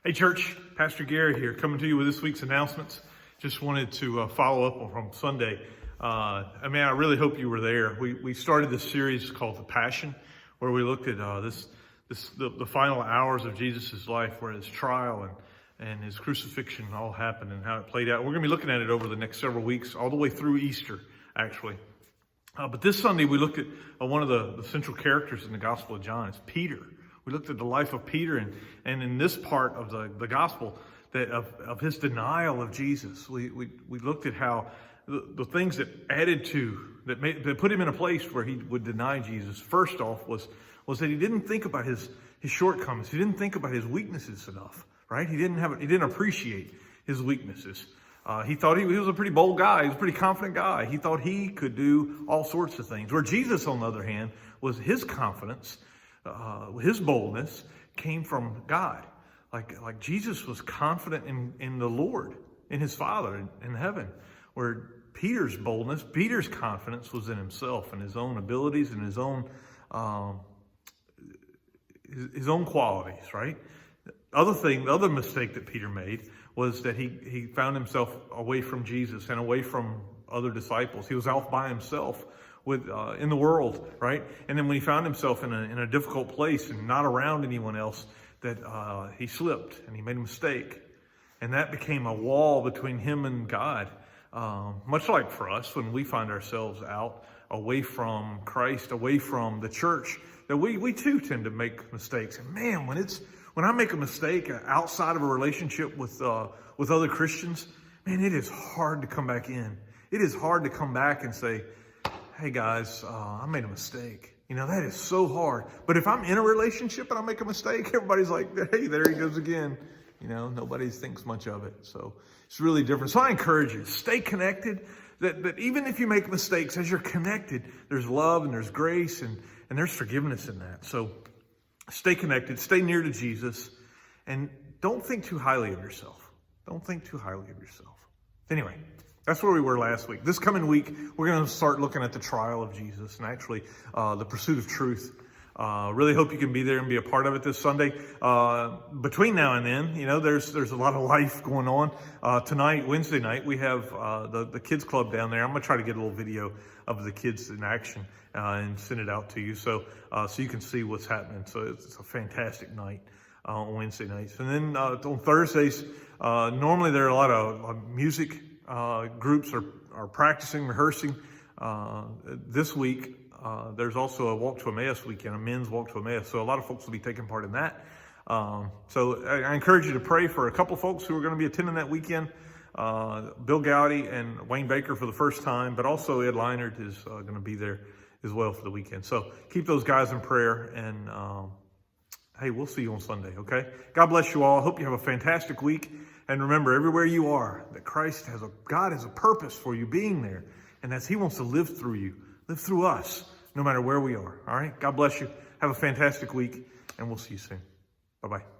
Hey church, Pastor Gary here, coming to you with this week's announcements. Just wanted to follow up from Sunday. I really hope you were there. We started this series called The Passion, where we looked at the final hours of Jesus' life, where his trial and his crucifixion all happened and how it played out. We're going to be looking at it over the next several weeks, all the way through Easter, actually. But this Sunday, we looked at one of the central characters in the Gospel of John. It's Peter. We looked at the life of Peter, and in this part of the gospel, that of his denial of Jesus, we looked at how the things that added to that put him in a place where he would deny Jesus. First off, was that he didn't think about his shortcomings. He didn't think about his weaknesses enough. Right? He didn't appreciate his weaknesses. He thought he was a pretty bold guy. He was a pretty confident guy. He thought he could do all sorts of things. Where Jesus, on the other hand, was his confidence. His boldness came from God. Like Jesus was confident in the Lord, in his Father in heaven. Where Peter's boldness, Peter's confidence was in himself and his own abilities and his own qualities, right? The other mistake that Peter made was that he found himself away from Jesus and away from other disciples. He was out by himself in the world, right? And then when he found himself in a difficult place and not around anyone else, that he slipped and he made a mistake. And that became a wall between him and God. Much like for us, when we find ourselves out away from Christ, away from the church, that we too tend to make mistakes. And man, when I make a mistake outside of a relationship with other Christians, man, it is hard to come back in. It is hard to come back and say, hey guys, I made a mistake. You know, that is so hard. But if I'm in a relationship and I make a mistake, everybody's like, hey, there he goes again. You know, nobody thinks much of it. So it's really different. So I encourage you, stay connected. That even if you make mistakes, as you're connected, there's love and there's grace and there's forgiveness in that. So stay connected, stay near to Jesus, and don't think too highly of yourself. Don't think too highly of yourself. Anyway, that's where we were last week. This coming week, we're going to start looking at the trial of Jesus and actually the pursuit of truth. Really hope you can be there and be a part of it this Sunday. Between now and then, you know, there's a lot of life going on. Tonight, Wednesday night, we have the kids club down there. I'm going to try to get a little video of the kids in action and send it out to you so you can see what's happening. So it's a fantastic night on Wednesday nights. And then on Thursdays, normally there are a lot of music groups are practicing, rehearsing. This week, there's also a Walk to Emmaus weekend, a men's Walk to Emmaus. So a lot of folks will be taking part in that. So I encourage you to pray for a couple folks who are going to be attending that weekend. Bill Gowdy and Wayne Baker for the first time, but also Ed Leinert is going to be there as well for the weekend. So keep those guys in prayer, and hey, we'll see you on Sunday, okay? God bless you all. I hope you have a fantastic week. And remember, everywhere you are, that God has a purpose for you being there. And that's He wants to live through you, live through us, no matter where we are. All right? God bless you. Have a fantastic week, and we'll see you soon. Bye-bye.